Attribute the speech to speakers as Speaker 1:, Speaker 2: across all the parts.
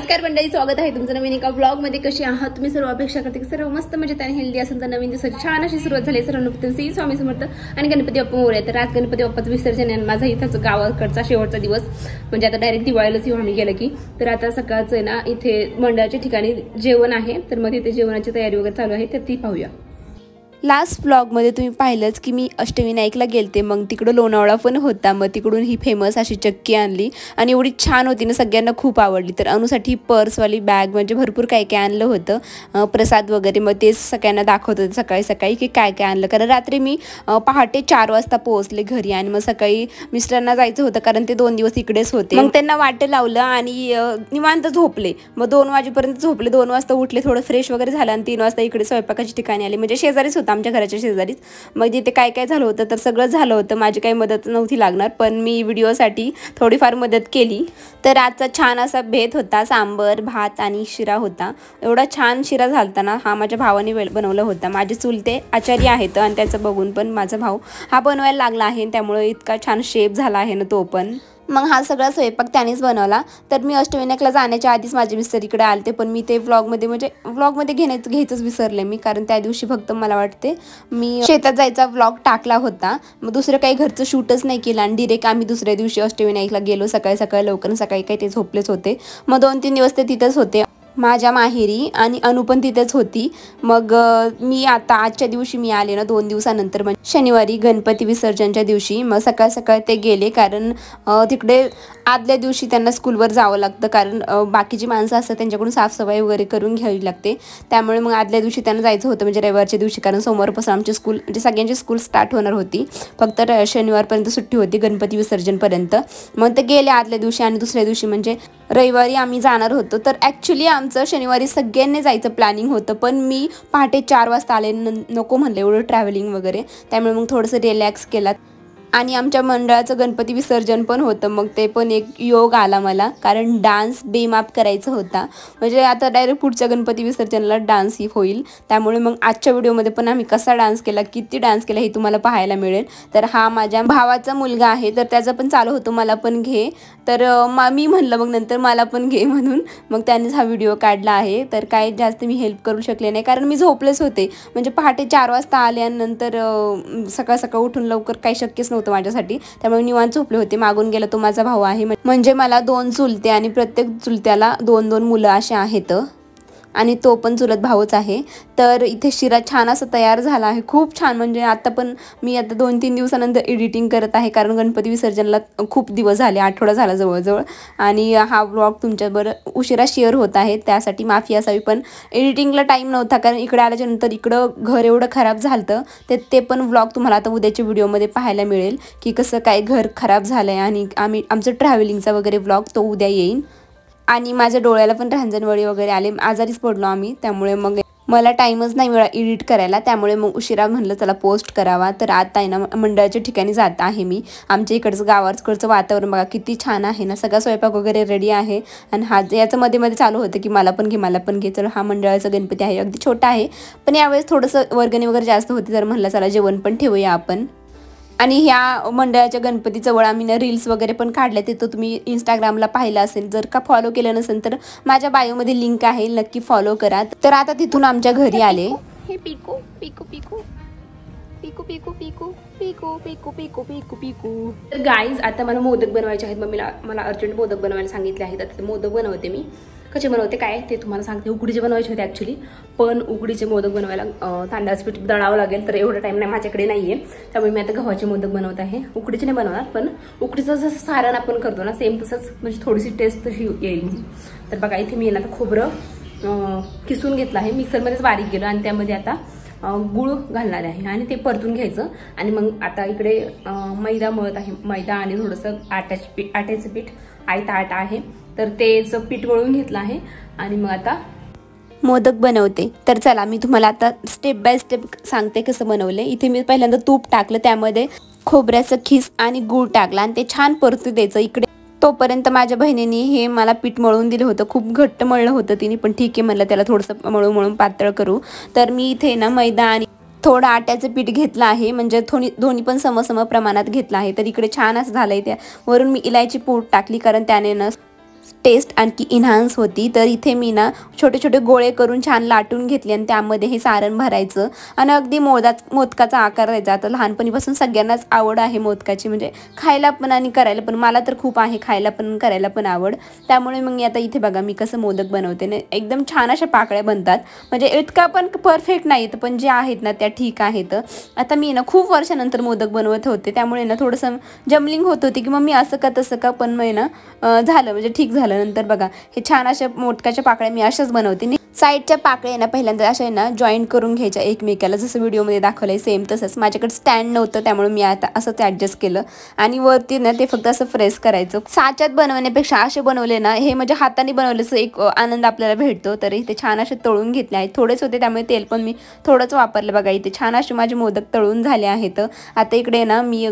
Speaker 1: नमस्कार मंडळी, स्वागत आहे तुमचं नवीन एका ब्लॉग मध्ये। कशी आहात तुम्ही सर्व? अपेक्षा करते की सर्व मस्त मजेत आणि हेल्दी असेल। तर नवीन दिवसाची छान अशी सुरुवात झाली। सर्वांना श्री स्वामी समर्थ आणि गणपती बाप्पा मोरया। तर आज गणपती बाप्पाचं विसर्जन आहे। माझा इथंच गावाकडचा शेवटचा दिवस, म्हणजे आता डायरेक्ट दिवाळीलाच येऊ आम्ही गेलं की। तर आता सकाळचं आहे ना, इथे मंडळाच्या ठिकाणी जेवण आहे, तर मग तिथे जेवणाची तयारी वगैरे चालू आहे, तर ती पाहूया। लास्ट व्लॉगमध्ये तुम्ही पाहिलंच की मी अष्टविनायकला गेलते, मग तिकडं लोणावळा पण होता, मग तिकडून ही फेमस अशी चक्की आणली आणि एवढी छान होती ना, सगळ्यांना खूप आवडली। तर अनुसाठी पर्सवाली बॅग म्हणजे भरपूर काय काय आणलं होतं, प्रसाद वगैरे, मग तेच सगळ्यांना दाखवत होते सकाळी सकाळी की काय काय आणलं। कारण रात्री मी पहाटे 4 वाजता पोहोचले घरी आणि मग सकाळी मिस्टरांना जायचं होतं, कारण ते 2 दिवस इकडेच होते। मग त्यांना वाटं लावलं आणि निवांत झोपले। मग 2 वाजेपर्यंत झोपले, 2 वाजता उठले, थोडं फ्रेश वगैरे झालं आणि 3 वाजता इकडे स्वयंपाकाच्या ठिकाणी आले, म्हणजे शेजारीच आमच्या घराच्या शेजारीच। मग तिथे काय काय झालं होतं, तर सगळं झालं होतं, माझी काही मदत नव्हती लागणार, पण मी व्हिडिओसाठी थोडीफार मदत केली। तर आजचा छान असा बेत होता, सांबर, भात आणि शिरा होता। एवढा छान शिरा झालता ना, हा माझ्या भावाने बनवला होता। माझे चुलते आचार्य आहेत आणि त्याचं बघून पण माझा भाऊ हा बनवायला लागला आहे, त्यामुळे इतका छान शेप झाला आहे ना तो पण। मग हा सगळा स्वयंपाक त्यानेच बनवला। तर मी अष्टविनायकला जाण्याच्या आधीच माझे मिस्टर इकडे आलते, पण मी ते व्लॉगमध्ये घ्यायचंच विसरले मी, कारण त्या दिवशी फक्त मला वाटते मी शेतात जायचा व्लॉग टाकला होता। मग दुसरं काही घरचं शूटच नाही केलं आणि डिरेक्ट आम्ही दुसऱ्या दिवशी अष्टविनायकला गेलो सकाळी सकाळी लवकर। सकाळी काही ते झोपलेच होते, मग 2-3 दिवस ते तिथंच होते माझ्या माहेरी, आणि अनु पण तिथेच होती। मग मी आता आजच्या दिवशी मी आले ना 2 दिवसानंतर, म्हणजे शनिवारी गणपती विसर्जनच्या दिवशी। मग सकाळ सकाळ ते गेले, कारण तिकडे आदल्या दिवशी त्यांना स्कूलवर जावं लागतं, कारण बाकीची माणसं असतात त्यांच्याकडून साफसफाई वगैरे करून घ्यावी लागते। त्यामुळे मग आदल्या दिवशी त्यांना जायचं होतं, म्हणजे रविवारच्या दिवशी, कारण सोमवारपासून आमची स्कूल म्हणजे सगळ्यांची स्कूल स्टार्ट होणार होती, फक्त शनिवारपर्यंत सुट्टी होती गणपती विसर्जनपर्यंत। मग ते गेले आदल्या दिवशी आणि दुसऱ्या दिवशी म्हणजे रविवारी आम्ही जाणार होतो। तर ॲक्च्युली आमचं शनिवारी सगळ्यांनी जायचं प्लॅनिंग होतं, पण मी पहाटे 4 वाजता आले, नको म्हणले एवढं ट्रॅव्हलिंग वगैरे, त्यामुळे मग थोडंसं रिलॅक्स केला। आणि आमच्या मंडळाचं गणपती विसर्जन पण होतं, मग ते पण एक योग आला मला, कारण डान्स बेमाप करायचा होता, म्हणजे आता डायरेक्ट पुढच्या गणपती विसर्जनाला डान्स ही होईल। त्यामुळे मग आजच्या व्हिडिओमध्ये पण आम्ही कसा डान्स केला, किती डान्स केला हे तुम्हाला पाहायला मिळेल। तर हा माझ्या भावाचा मुलगा आहे, तर त्याचं पण चालू होतं मला पण घे, तर मी म्हणलं मग नंतर मला पण घे म्हणून, मग त्यांनीच हा व्हिडिओ काढला आहे। तर काय जास्त मी हेल्प करू शकले नाही, कारण मी झोपलेच होते, म्हणजे पहाटे 4 वाजता आले आणि नंतर सकाळ सकाळ उठून लवकर काही शक्यच नव्हतं माझ्यासाठी, त्यामुळे निवांत झोपले होते। मागून गेला तो माझा भाऊ आहे, म्हणजे मला 2 चुलते आणि प्रत्येक चुलत्याला 2-2 मुलं असे आहेत, आणि तो पण चुलत भाऊच आहे। तर इथे शिरा छान असा तयार झाला आहे, खूप छान। म्हणजे आता पण मी आता 2-3 दिवसानंतर एडिटिंग करत आहे, कारण गणपती विसर्जनला खूप दिवस झाले, आठवडा झाला जवळजवळ, आणि हा व्लॉग तुमच्याबरोबर उशिरा शेअर होत आहे, त्यासाठी माफी असावी। पण एडिटिंगला टाईम नव्हता, कारण इकडे आल्याच्या नंतर इकडं घर एवढं खराब झालं, ते पण व्लॉग तुम्हाला आता उद्याच्या व्हिडिओमध्ये पाहायला मिळेल की कसं काय घर खराब झालं आहे। आणि आमचं ट्रॅव्हलिंगचा वगैरे व्लॉग तो उद्या येईल। आणि माझ्या डोळ्याला पण रांजणवळी वगैरे आले, आजारीच पडलो आम्ही, त्यामुळे मग मला टाईमच नाही मिळाला एडिट करायला, त्यामुळे मग उशिरा म्हणलं चला पोस्ट करावा। तर आता आहे ना मंडळाच्या ठिकाणी जात आहे मी। आमच्या इकडचं गावाकडचं वातावरण बघा किती छान आहे ना, सगळा स्वयंपाक वगैरे रेडी आहे, आणि हा याचं मध्ये मध्ये चालू होतं की मला पण घे। तर हा मंडळाचा गणपती आहे, अगदी छोटा आहे, पण यावेळेस थोडंसं वर्गणी वगैरे जास्त होती, तर म्हणलं चला जेवण पण ठेवूया आपण। आणि ह्या मंडळाच्या गणपती जवळ आम्ही ना रील्स वगैरे पण काढल्या, ते तर तुम्ही इंस्टाग्रामला पाहिलं असेल, जर का फॉलो केलं नसेल तर माझ्या बायोमध्ये लिंक आहे, नक्की फॉलो करा। तर आता तिथून आमच्या घरी आले। हे पिकू पिकू पिकू पिकू पिकू पिकू पिकू पिकू पिकू पिकू पिकू। तर गाईज आता मला मोदक बनवायचे आहेत, मम्मीला मला अर्जंट मोदक बनवायला सांगितले आहेत, आता ते मोदक बनवते मी। कसे बनवते काय ते तुम्हाला सांगते। उकडीचे बनवायचे होते ॲक्च्युली, पण उकडीचे मोदक बनवायला तांदळाचं पीठ दळावं लागेल, तर एवढा टाईम नाही माझ्याकडे नाही आहे, त्यामुळे मी आता गव्हाचे मोदक बनवत आहे। उकडीचे नाही बनवणार, पण उकडीचं जसं सारण आपण करतो ना सेम तसंच, म्हणजे थोडीशी टेस्ट तशी येईल म्हणून। तर बघा इथे मी आता खोबरं किसून घेतलं आहे, मिक्सरमध्येच बारीक केलं, आणि त्यामध्ये आता गुळ घालणार आहे आणि ते परतून घ्यायचं। आणि मग आता इकडे मैदा मळत आहे, मैदा आणि थोडंसं आट्याचं पीठ, आयता आटा आहे, तर तेचं पीठ मळून घेतलं आहे, आणि मग आता मोदक बनवते। तर चला मी तुम्हाला आता स्टेप बाय स्टेप सांगते कसं बनवले। इथे मी पहिल्यांदा तूप टाकलं, त्यामध्ये खोबऱ्याचं खीस आणि गूळ टाकला, आणि ते छान परतू द्यायचं। इकडे तोपर्यंत माझ्या बहिणीने हे मला पीठ मळून दिलं होतं, खूप घट्ट मळलं होतं तिने, पण ठीक आहे म्हणलं त्याला थोडंसं मळून पातळ करू। तर मी इथे ना मैदा आणि थोडं आट्याचं पीठ घेतलं आहे, म्हणजे दोन्ही पण समसम प्रमाणात घेतलं आहे। तर इकडे छान असं झालंय। त्या वरून मी इलायची पूड टाकली, कारण त्याने ना टेस्ट आणखी इन्हान्स होती। तर इथे मी ना छोटे छोटे गोळे करून छान लाटून घेतले आणि त्यामध्ये हे सारण भरायचं आणि अगदी मोदकाचा आकार द्यायचा। आता लहानपणीपासून सगळ्यांनाच आवड आहे मोदकाची, म्हणजे खायला पण आणि करायला पण। मला तर खूप आहे खायला पण करायला पण आवड, त्यामुळे मग आता इथे बघा मी कसं मोदक बनवते ना, एकदम छान अशा पाकळ्या बनतात। म्हणजे इतका पण परफेक्ट नाहीत, पण जे आहेत ना त्या ठीक आहेत। आता मी ना खूप वर्षानंतर मोदक बनवत होते, त्यामुळे ना थोडंसं जमलिंग होत होती की मम्मी असं का तसं का, पण मग ना झालं, म्हणजे ठीक झालं। नंतर बघा हे छान अशा मोदकाच्या पाकळ्या मी अशाच बनवते। साईडच्या पाकळ्या ना पहिल्यांदा अशा ना जॉईंट करून घ्यायच्या एकमेकाला, जसं व्हिडिओमध्ये दाखवलंय सेम तसंच। माझ्याकडे स्टँड नव्हतं त्यामुळे मी आता असंच ॲडजस्ट केलं आणि वरती ना ते फक्त असं प्रेस करायचं। साच्यात बनवण्यापेक्षा असे बनवले ना, हे म्हणजे हाताने बनवल्याचं एक आनंद आपल्याला भेटतो। तर इथे छान असे तळून घेतले आहेत, थोडेच होते त्यामुळे तेल पण मी थोडंच वापरलं। बघा इथे छान असे माझे मोदक तळून झाले आहेत। आता इकडे ना मी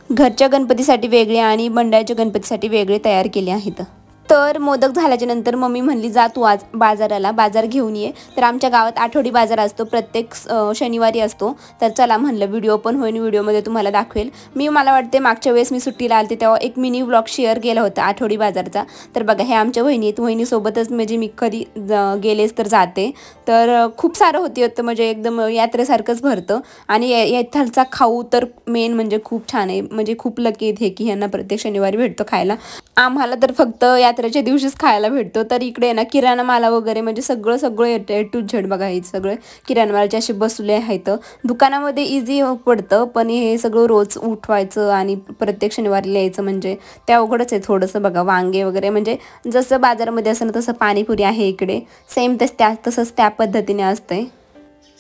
Speaker 1: घरच्या गणपतीसाठी वेगळे आणि मंडळाच्या गणपतीसाठी वेगळे तयार केले आहेत। तर मोदक झाल्याच्या नंतर मम्मी म्हणली जा तू आज बाजार घेऊन ये। तर आमच्या गावात आठवडी बाजार असतो, प्रत्येक शनिवारी असतो। तर चला म्हणलं व्हिडिओ पण होईल, व्हिडिओमध्ये तुम्हाला दाखवेल। मला वाटते मागच्या वेळेस मी सुट्टीला आलते तेव्हा एक मिनी ब्लॉग शेअर केला होता आठवडी बाजारचा। तर बघा हे आमच्या वहिनीसोबतच म्हणजे मी कधी गेलेच तर जाते। तर खूप सारं होतं, म्हणजे एकदम यात्रेसारखंच भरतं आणि येथालचा खाऊ तर मेन म्हणजे खूप छान आहे। म्हणजे खूप लकी आहे की ह्यांना प्रत्येक शनिवारी भेटतो खायला, आम्हाला तर फक्त यात्रेच्या दिवशीच खायला भेटतो। तर इकडे ना किराणा माला वगैरे म्हणजे सगळं येतं A to Z। बघा हे सगळे किराणा मालाचे असे बसले आहेत। दुकानामध्ये इझी पडतं, पण हे सगळं रोज उठवायचं आणि प्रत्येक शनिवारी यायचं म्हणजे ते अवघडच आहे थोडंसं। बघा वांगे वगैरे म्हणजे जसं बाजारामध्ये असं ना तसं पाणीपुरी आहे इकडे सेम तसंच त्या पद्धतीने असतंय।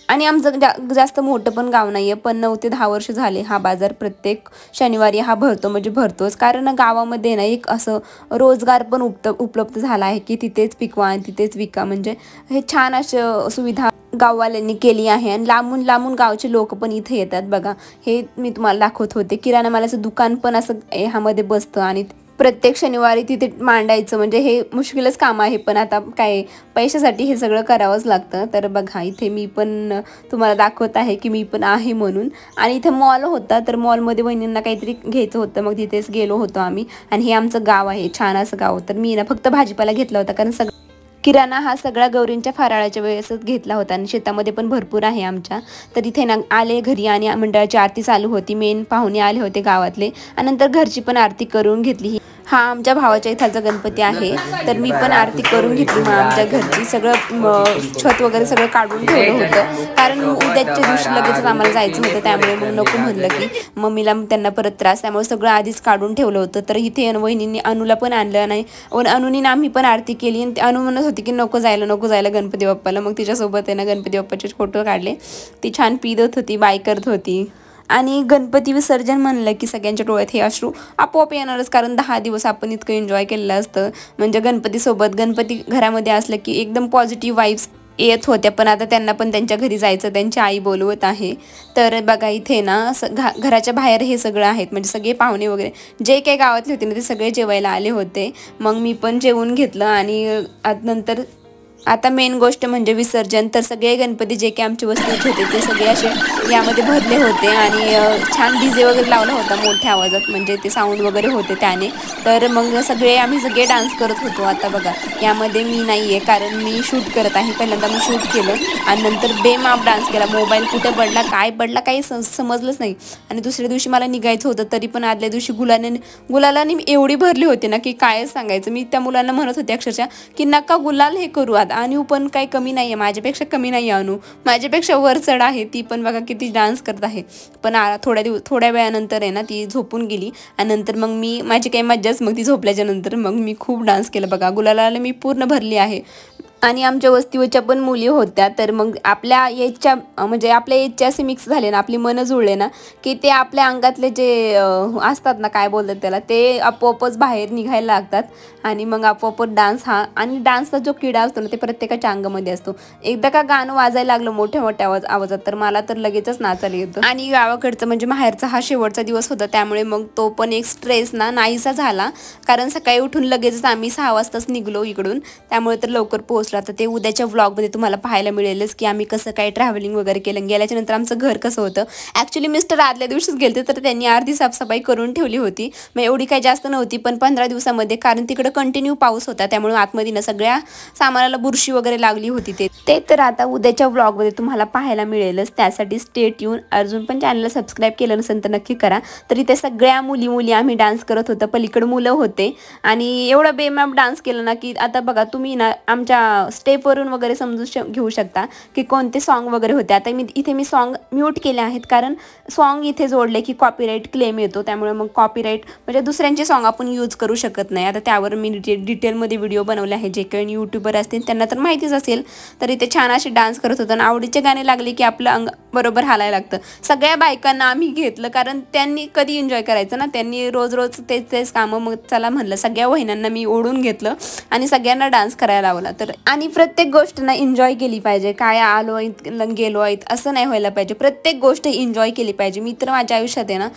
Speaker 1: आणि आमचं जास्त मोठं पण गाव नाही आहे, पण 9 ते 10 वर्ष झाले हा बाजार प्रत्येक शनिवारी हा भरतो, म्हणजे भरतोच। कारण गावामध्ये ना एक असं रोजगार पण उपलब्ध झाला आहे की तिथेच पिकवा आणि तिथेच विका, म्हणजे हे छान असं सुविधा गाववाल्यांनी केली आहे आणि लांबून लांबून गावचे लोक पण इथे येतात। बघा हे मी तुम्हाला दाखवत होते, किराणा मालाचं दुकान पण असं ह्यामध्ये बसतं आणि प्रत्येक शनिवारी तिथे मांडायचं, म्हणजे हे मुश्किलच काम आहे, पण आता काय पैशासाठी हे सगळं करावंच लागतं। तर बघा इथे मी पण तुम्हाला दाखवत आहे की मी पण आहे म्हणून। आणि इथे मॉल होता, तर मॉलमध्ये वहिनींना काहीतरी घ्यायचं होतं, मग तिथेच गेलो होतो आम्ही। आणि हे आमचं गाव आहे, छान असं गाव। तर मी ना फक्त भाजीपाला घेतला होता, कारण किराणा हा सगळा गौरींच्या फराळाच्या वेळेसच घेतला होता आणि शेतामध्ये पण भरपूर आहे आमच्या। तर इथे ना आले घरी आणि मंडळाची आरती चालू होती, मेन पाहुणे आले होते गावातले आणि नंतर घरची पण आरती करून घेतली। हा आमच्या भावाच्या इथालचा गणपती आहे, तर मी पण आरती करून घेतली। मग आमच्या घरची सगळं छत वगैरे सगळं काढून ठेवलं होतं, कारण उद्याच्या दिवशी लगेचच आम्हाला जायचं होतं, त्यामुळे मग नको म्हणलं की मम्मीला त्यांना परत त्रास, त्यामुळे सगळं आधीच काढून ठेवलं होतं। तर इथे वहिनींनी अनुला पण आणलं नाही, अनुनी आम्ही पण आरती केली आणि अनु म्हणत होती की नको जायला गणपती बाप्पाला। मग तिच्यासोबत आहे ना गणपती बाप्पाचे फोटो काढले, ती छान पिदत होती, बाय करत होती। आणि गणपती विसर्जन म्हणलं की सगळ्यांच्या डोळ्यात हे अश्रू आपोआप येणारच, कारण 10 दिवस आपण इतकं एन्जॉय केलेलं असतं। म्हणजे गणपती घरामध्ये असलं की एकदम पॉझिटिव्ह वाईब्स येत होत्या, पण आता त्यांना पण त्यांच्या घरी जायचं, त्यांची आई बोलवत आहे। तर बघा इथे ना घराच्या बाहेर हे सगळं आहेत, म्हणजे सगळे पाहुणे वगैरे जे काही गावातले होते ना ते सगळे जेवायला आले होते। मग मी पण जेवून घेतलं आणि नंतर आता मेन गोष्ट म्हणजे विसर्जन। तर सगळे गणपती जे काही आमची वस्तीचे होते ते सगळे असे यामध्ये भरले होते आणि छान डीजे वगैरे लावला होता मोठ्या आवाजात, म्हणजे ते साऊंड वगैरे होते त्याने। तर मग आम्ही सगळे डान्स करत होतो। आता बघा यामध्ये मी नाही आहे, कारण मी शूट करत आहे, पहिल्यांदा मी शूट केलं आणि नंतर बेमाप डान्स केला। मोबाईल कुठे पडला काय पडला काही समजलंच नाही। आणि दुसऱ्या दिवशी मला निघायचं होतं, तरी पण आदल्या दिवशी गुलालाने एवढी भरली होती ना की काय सांगायचं। मी त्या मुलांना म्हणत होते अक्षरशः की नका गुलाल हे करू, आता अनु पण काही कमी नाही आहे, माझ्यापेक्षा कमी नाही आहे, अनु माझ्यापेक्षा वर चढ आहे। ती पण बघा किती डान्स करत आहे। पण थोड्या वेळानंतर आहे ना ती झोपून गेली आणि नंतर मग माझी काही मज्जाच, मग ती झोपल्याच्या नंतर मग मी खूप डान्स केला। बघा गुलालाला मी पूर्ण भरली आहे। आणि आमच्या वस्तीवरच्या पण मुली होत्या, तर मग आपल्या एजच्या असे मिक्स झाले ना, आपली मनं जुळले ना की ते आपल्या अंगातले जे असतात ना काय बोलतात त्याला, ते आपोआपच बाहेर निघायला लागतात आणि मग आपोआपच डान्सचा जो किडा असतो ना ते प्रत्येकाच्या अंगामध्ये असतो। एकदा का गाणं वाजायला लागलं मोठ्या आवाजात तर मला तर लगेचच नाचायला येतं। आणि गावाकडचं म्हणजे माहेरचा हा शेवटचा दिवस होता, त्यामुळे मग तो पण एक स्ट्रेस ना नाहीसा झाला, कारण सकाळी उठून लगेचच आम्ही 6 वाजताच निघलो इकडून, त्यामुळे तर लवकर पोहोचलो। पोहोचलो. आता ते उद्याच्या व्लॉगमध्ये तुम्हाला पाहायला मिळेलच की आम्ही कसं काय ट्रॅव्हलिंग वगैरे केलं. गेल्याच्या नंतर आमचं घर कसं होतं. ॲक्च्युली मिस्टर आदल्या दिवशीच गेलते तर त्यांनी अर्धी साफसफाई करून ठेवली होती. मग एवढी काही जास्त नव्हती पण 15 दिवसामध्ये, कारण तिकडं कंटिन्यू पाऊस होता त्यामुळे आतमध्ये ना सगळ्या सामानाला बुरशी वगैरे लागली होती. ते तर आता उद्याच्या व्लॉगमध्ये तुम्हाला पाहायला मिळेलच. त्यासाठी स्टे ट्यून. अजून पण चॅनलला सबस्क्राईब केलं नसेल तर नक्की करा. तर इथे सगळ्या मुली आम्ही डान्स करत होतो. पलीकडे मुलं होते आणि एवढा बेमाप डान्स केला ना की आता बघा तुम्ही ना आमच्या स्टेपवरून वगैरे समजू घेऊ शकता की कोणते सॉन्ग वगैरे होते. आता इथे मी सॉन्ग म्यूट केले आहेत कारण सॉन्ग इथे जोडले की कॉपीराईट क्लेम येतो. त्यामुळे मग कॉपीराईट म्हणजे दुसऱ्यांचे सॉन्ग आपण यूज करू शकत नाही. आता त्यावर मी डिटेलमध्ये व्हिडिओ बनवले आहे. जे काही यूट्यूबर असतील त्यांना तर माहितीच असेल. तर इथे छान असे डान्स करत होतो आणि आवडीचे गाणे लागले की आपलं अंग बरोबर हालायला लागतं. सगळ्या बायकांना आम्ही घेतलं कारण त्यांनी कधी एन्जॉय करायचं ना, त्यांनी रोज तेच कामं. मग चला म्हणलं सगळ्या वहिन्यांना मी ओढून घेतलं आणि सगळ्यांना डान्स करायला लावला. तर आणि प्रत्येक गोष्ट ना एन्जॉय केली पाहिजे. काय आलो गेलो आहेत असं नाही व्हायला पाहिजे. प्रत्येक गोष्ट एन्जॉय केली पाहिजे. मी तर माझ्या आयुष्यात आहे ना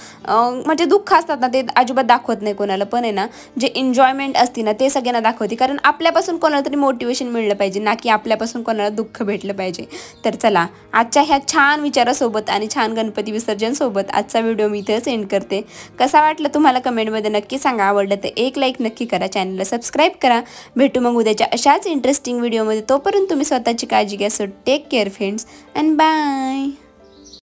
Speaker 1: म्हणजे दुःख असतात ना ते अजिबात दाखवत नाही कोणाला, पण आहे ना जे एन्जॉयमेंट असते ना ते सगळ्यांना दाखवते. कारण आपल्यापासून कोणाला तरी मोटिवेशन मिळलं पाहिजे ना की आपल्यापासून कोणाला दुःख भेटलं पाहिजे. तर चला आजच्या ह्या छान विचारासोबत आणि छान गणपती विसर्जन सोबत आजचा व्हिडिओ मी इथे सेंड करते. कसा वाटलं तुम्हाला कमेंटमध्ये नक्की सांगा. आवडलं तर एक लाईक नक्की करा. चॅनलला सबस्क्राईब करा. भेटू मग उद्याच्या अशाच इंटरेस्टिंग व्हिडिओमध्ये. तोपर्यंत तुम्ही स्वतःची काळजी घ्या. So take care friends and bye.